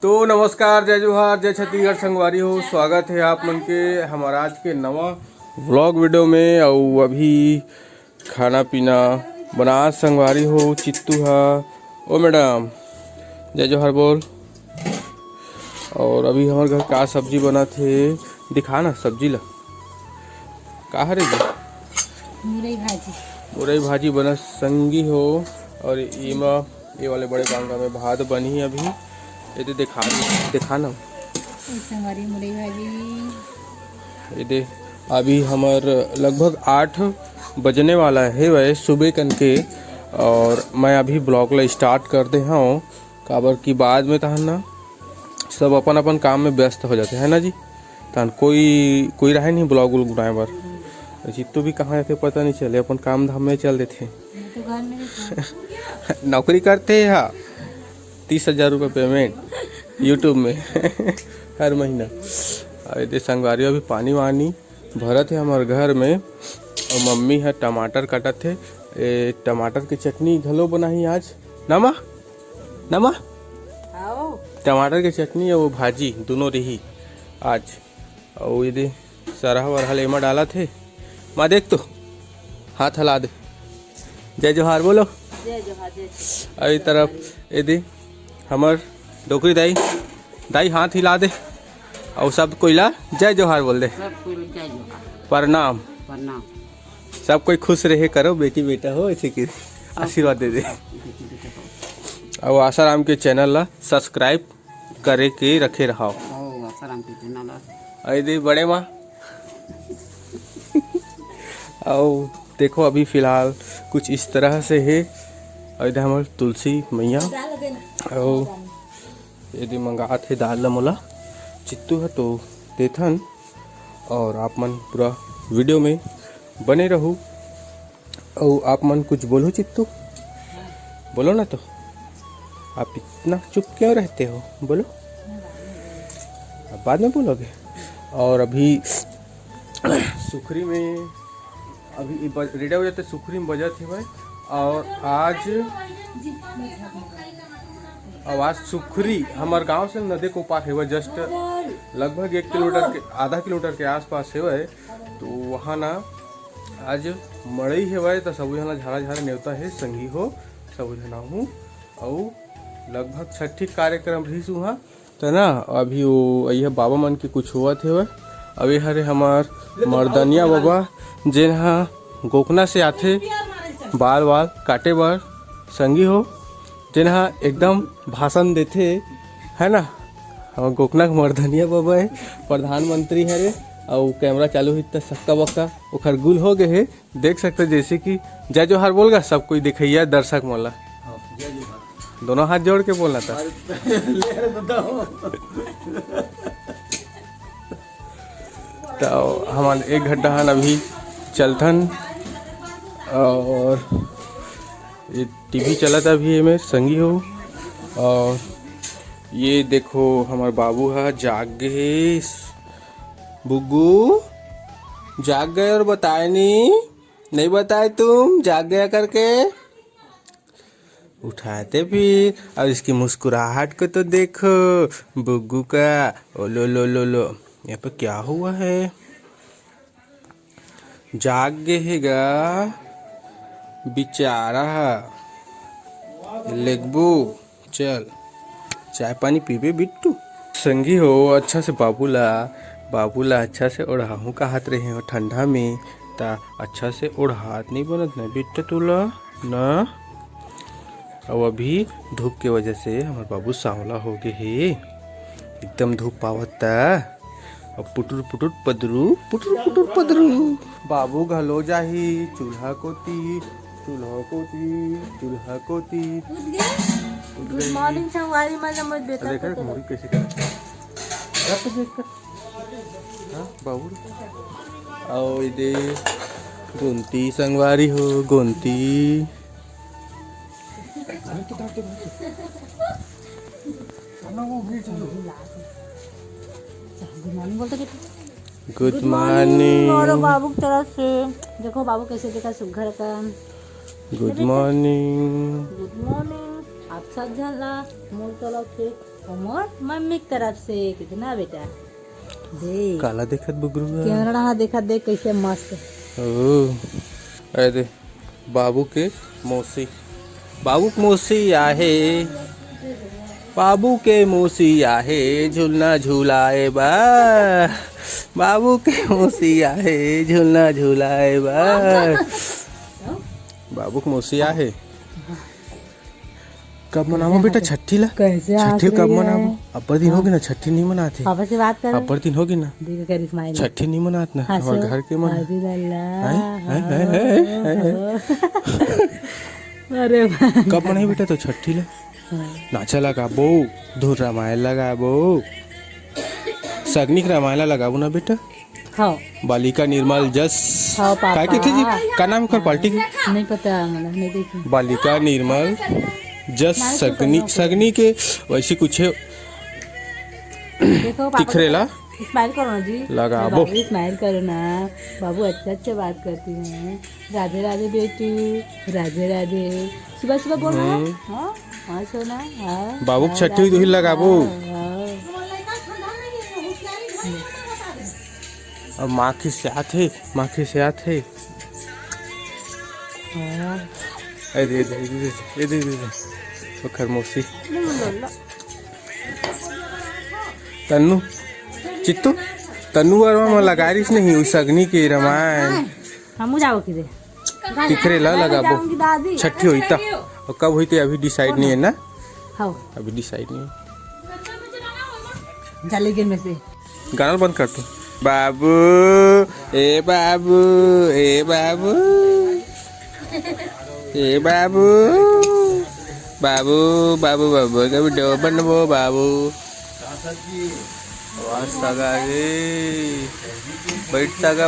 तो नमस्कार, जय जोहार, जय छत्तीसगढ़ संगवारी हो। स्वागत है आप मन के हमारा आज के नवा व्लॉग वीडियो में। और अभी खाना पीना बना संगवारी हो। चित्तू है ओ मैडम, जय जोहार बोल। और अभी हमारे घर का सब्जी बना थे, दिखा ना सब्जी ला का हरे जी। मुरई भाजी बना संगी हो। और ये वाले बड़े बांगा में भात बनी अभी। ये दे दिखा ना मुरई भाजी। ये दे अभी हमार लगभग 8 बजने वाला है वह सुबह कन के। और मैं अभी ब्लॉग ला स्टार्ट कर दे हूँ काबर की बाद में तहन ना सब अपन अपन काम में व्यस्त हो जाते हैं ना जी। तहन कोई रहे नहीं ब्लॉग उल बनाए बार। जितू भी कहाँ जाते पता नहीं चले, अपन काम धाम में चल देते नौकरी करते हैं। 30,000 रुपये पेमेंट यूट्यूब में हर महीना। अरे संगवारी अभी पानी वानी भरत है हमारे घर में। और मम्मी है टमाटर काटत थे। टमाटर की चटनी घलो बनाई आज। नमा टमाटर की चटनी और वो भाजी दोनों रही आज। और ये सरहा वरहा एमा डाला थे। माँ देख तो हाथ हला दे, जय जोहार बोलो। जय जोहार। और इस तरफ ये हमर डोकरी दाई हाथ हिला दे और सब कोईला जय जोहार बोल दे। प्रणाम। सब कोई खुश रहे करो, बेटी बेटा हो ऐसे की आशीर्वाद दे दे। और आसाराम के चैनल ला सब्सक्राइब करे के रखे रहो। दे बड़े माँ और देखो अभी फिलहाल कुछ इस तरह से है। और इधर हमारे तुलसी मैया और यदि मंगा थे दाल ला मोला चित्तू है तो देथन। और आप मन पूरा वीडियो में बने रहो। और आप मन कुछ बोलो चित्तू, बोलो ना। तो आप इतना चुप क्यों रहते हो, बोलो। आप बाद में बोलोगे। और अभी सुखरी में अभी रेडी हो जाते, सुखरी में बजा थे भाई। और आज सुखरी हमारे गांव से नदी को पार है वह जस्ट लगभग 1 किलोमीटर के आधा किलोमीटर के आसपास है वह। तो वहाँ ना आज मड़ई है वह। तो सब जना झाड़ा झाड़ा नेवता है संगी हो सब जना हूँ। और लगभग छठी कार्यक्रम रही वहाँ तो ना। अभी वो यह बाबा मन के कुछ हुआ थे वह। अभी हरे हमार मर्दनिया बाबा जिन गोकना से आते बाल काटे बार संगी हो, जिन्हा एकदम भाषण देते है ना। हम गोकना के मर्दनिया बाबा है, प्रधानमंत्री है रे। और कैमरा चालू हुई तो सक्का बक्का ओखर गुल हो गए है। देख सकते जैसे कि जय जोहार बोलगा सब कोई दिखैया दर्शक मोला। दोनों हाथ जोड़ के बोलना था। तो हमारे 1 घंटा अभी चलथन। और ये टीवी चला था अभी में संगी हो। और ये देखो हमारे बाबू है जाग गए। बुग्गू जाग गए और बताए नहीं बताए तुम जाग गया करके उठाते फिर। और इसकी मुस्कुराहट को तो देखो बुग्गू का। ओ लो लो लो लो, यहाँ पे क्या हुआ है, जाग गए हैगा बेचारा। लेगबू चल चाय पानी पीबे बिट्टू। संगी हो अच्छा से बाबूला अच्छा से ओढ़ाहूँ का हाथ रहे हो ठंडा में। ता अच्छा से ओढ़ात नहीं बनत ना बिट्टा तुला ना। और अभी धूप के वजह से हमारे बाबू सांवला हो गए है, एकदम धूप पावता। और पुटुर पुटुर पदरू बाबू घलो जाही चूल्हा कोती। गुड मॉर्निंग संगवारी माला मत बेटा। देखा मोरी कैसे कर बाबू। और इधे गोंती संगवारी हो गोंती। Good morning. और बाबू की तरफ से देखो बाबू कैसे देखा सुघर का। Good morning. आप सब जना मोर तरफ से और मोर मम्मी की तरफ से कितना बेटा देख काला देखत बुगरू कैमरा देखा देख कैसे मस्त अरे बाबू के मौसी आहे बाबू के मौसी आहे झूलना झूलाए बा बाबू के मौसी आहे झूलना झूलाए बा बाबू के मौसी आहे कब मनावो बेटा छठी ला कैसे छठी कब मनावो अपर दिन होगी ना छठी नहीं मनाते पापा से बात कर अपर दिन होगी ना देख कर स्माइल छठी नहीं मनात ना हमारे घर के मन अरे कब मनाई बेटा तो छठी ला नाचा लगाबो धुर रामायण लगाबो सगनिक रामायण लगाबो ना बेटा हाँ बालिका निर्मल जस हाँ पापा काय कहते जी का नाम कर पार्टी की नहीं पता मतलब नहीं देखी बालिका निर्मल जस सगनी के वैसे कुछ देखो तिखरेला स्माइल करो ना जी लगाबो स्माइल करो ना बाबू अच्छे बात करती हैं राधे राधे बेटू राधे राधे सुबह सुबह बोल रहा है हाँ सोना हाँ बाबू छठी हुई तो ही लगाबो अब माँ की सेहत है दे खर मौसी तन्नू चित्तू तन्नू और लगारिस नहीं उस अग्नि के रामायण हम जाओ कि तिखरे ला लगाबो छठी हुई ता और कब हुई थे अभी डिसाइड नहीं है ना हाँ अभी डिसाइड नहीं जाले गिर में से गाना बंद कर तू बाबू ए बाबू ए बाबू ए बाबू बाबू बाबू बाबू कभी डो बनबो बाबू बैठ सगा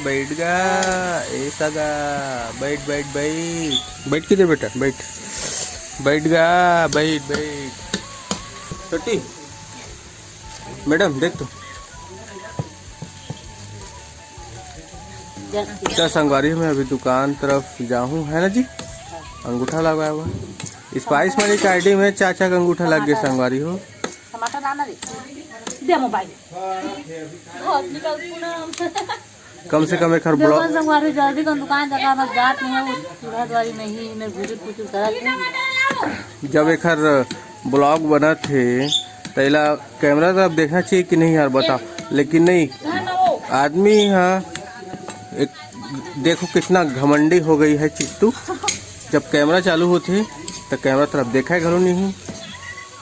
बैठ गा ए सगा बैठ किधर बेटा बैठ गा बैठ छोटी मैडम देख तो क्या संगवारी में अभी दुकान तरफ जाऊँ है ना जी अंगूठा लगाया हुआ स्पाइस मनी का आईडी में चाचा का अंगूठा लग गया संगवारी हो टमाटर लाना दे मोबाइल कम से कम एक हर ब्लॉग संगवारी जल्दी का दुकान जगह बस जात नहीं है सुधारवारी नहीं मैं वीडियो कुछ करत जब एक हर ब्लॉग बना थे तैला कैमरा तो अब देखना चाहिए कि नहीं यार बता लेकिन नहीं आदमी हाँ एक देखो कितना घमंडी हो गई है चित्तू जब कैमरा चालू होते तो कैमरा तरफ देखा है घरों नहीं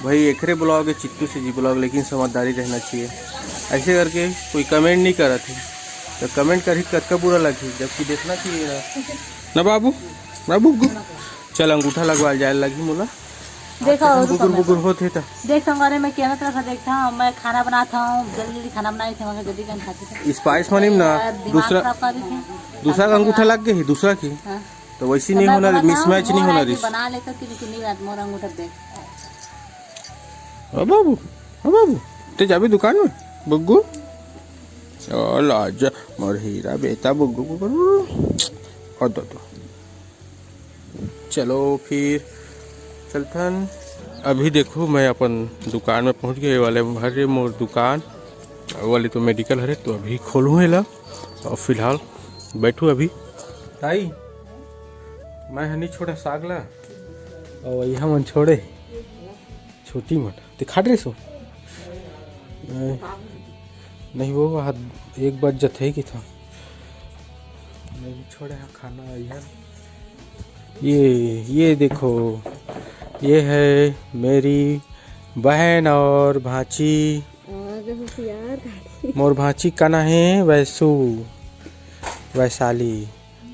भाई एकरे ब्लॉग है चित्तू से जी ब्लॉग लेकिन समझदारी रहना चाहिए ऐसे करके कोई कमेंट नहीं करा थे तो कमेंट कर ही कद का बुरा लगी जबकि देखना चाहिए ना बाबू चल अंगूठा लगवा जाए लगी मोला देखो बुगुर होते था देख संगवारी में कैमरा तरफ देखता हूँ मैं खाना बनाता हूँ जल्दी खाना बनाई थी मगर जल्दी kan खाते स्पाइस मनी ना दूसरा अंगूठा लग गई दूसरा की तो वैसी नहीं होना मिसमैच नहीं होना रिस बना लेकर कितनी रात मोर अंगूठा देख बाबू ते जाबी दुकान में बुग्गू लाजा मोर हीरा बेटा बुग्गू और दो चलो फिर चलथन अभी देखो मैं अपन दुकान में पहुंच गए वाले हरे मोर दुकान वाले तो मेडिकल हरे तो अभी खोलूँ है ला और फिलहाल बैठू अभी ताई मैं हनी छोटा साग ला और यहाँ मन छोड़े छोटी मन दिखा रहे सो नहीं वो हाथ एक बार जथे की था नहीं छोड़े खाना यार ये देखो ये है मेरी बहन और भांची मोर भांची का ना है वैसू वैशाली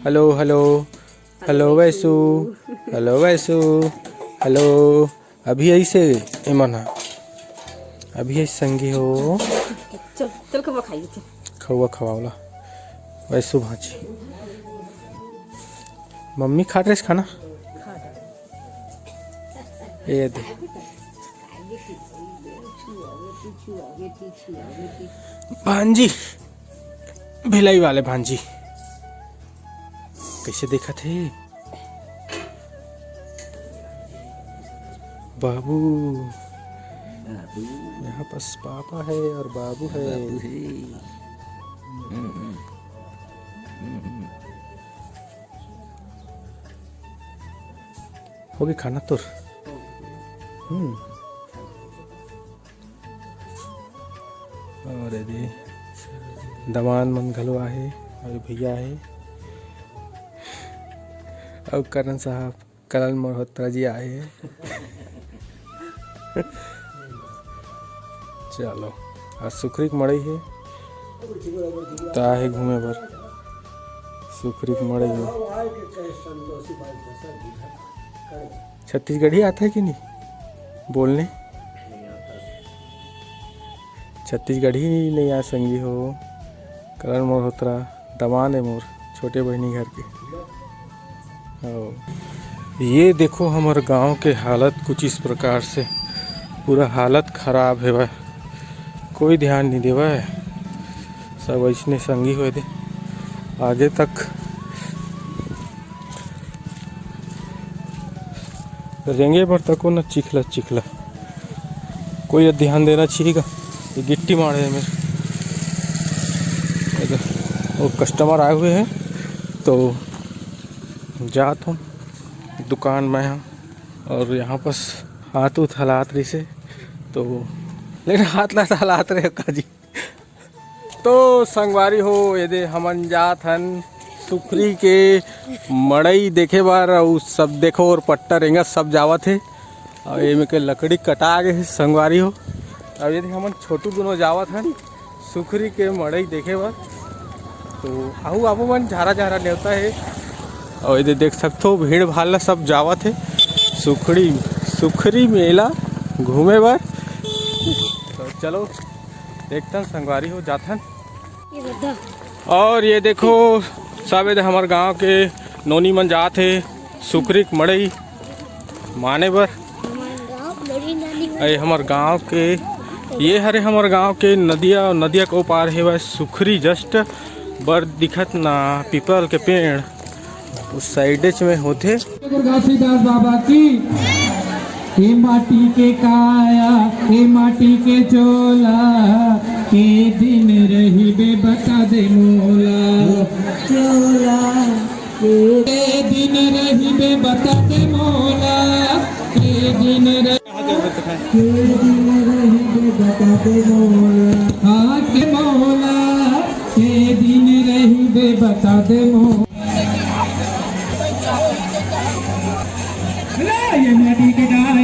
हेलो वैसू हेलो अभी ऐसे मना अभी ऐसे संगी हो चल खाइए खवाओला वैसू भांची मम्मी खा रहे खाना ये दे भांजी भिलाई वाले भांजी कैसे देखा थे बाबू यहाँ बस पापा है और बाबू है। हो गई खाना तुर। और यदि दमान मन घलो आहे और भैया है और करण साहब करण मल्होत्रा जी आए हैं। चलो आज सुखरीक मड़ई है तो आहे घूमे बर सुखरीक मड़ई में। छत्तीसगढ़ी आता है कि नहीं बोलने? छत्तीसगढ़ी नहीं आ संगी हो। करण मल्होत्रा दमान है मोर छोटे बहनी घर के। ये देखो हमारे गांव के हालत कुछ इस प्रकार से, पूरा हालत खराब है भाई, कोई ध्यान नहीं देवा है, सब ऐसने संगी हुए थे आगे तक। रेंगे पर तक न चिखला चिखला, कोई ध्यान देना चाहिए। ये गिट्टी मारे है मेरे, वो कस्टमर आए हुए हैं तो जात हूँ दुकान में यहाँ, और यहाँ बस हाथ उथ हलात रही से तो लेकिन हाथ ला हलात रहे काजी। तो संगवारी हो यदि हमन जात हन सुखरी के मड़ई देखे बार, और सब देखो और पट्टा रेंगा सब जावत है और ये में के लकड़ी कटा गए है संगवारी हो। और यदि हमन छोटू दोनों जावत हन सुखरी के मड़ई देखे बार तो आहू आबू मन झारा झारा नेवता है। और ये देख सकते हो भीड़ भाड़ सब जावत है सुखरी मेला घूमे बार। तो चलो देखते हैं संगवारी हो जाथन। और ये देखो सब ये हमारे गांव के नोनी मन जात है सुखरी मड़ई माने बर। ये हमारे गांव के ये हरे हमारे गांव के नदिया को पार है वह सुखरी जस्ट बर दिखत ना पीपल के पेड़ उस साइड में होते। घासीदास बाबा की हे माटी के काया हे माटी के चोला के दिन रही बे बता दे मोला चोला के दिन रही बे बता दे मोला के दिन रही बे बता दे मोला हाँ के मोला के दिन रही बे बता दे मोला। ये माटी के गाय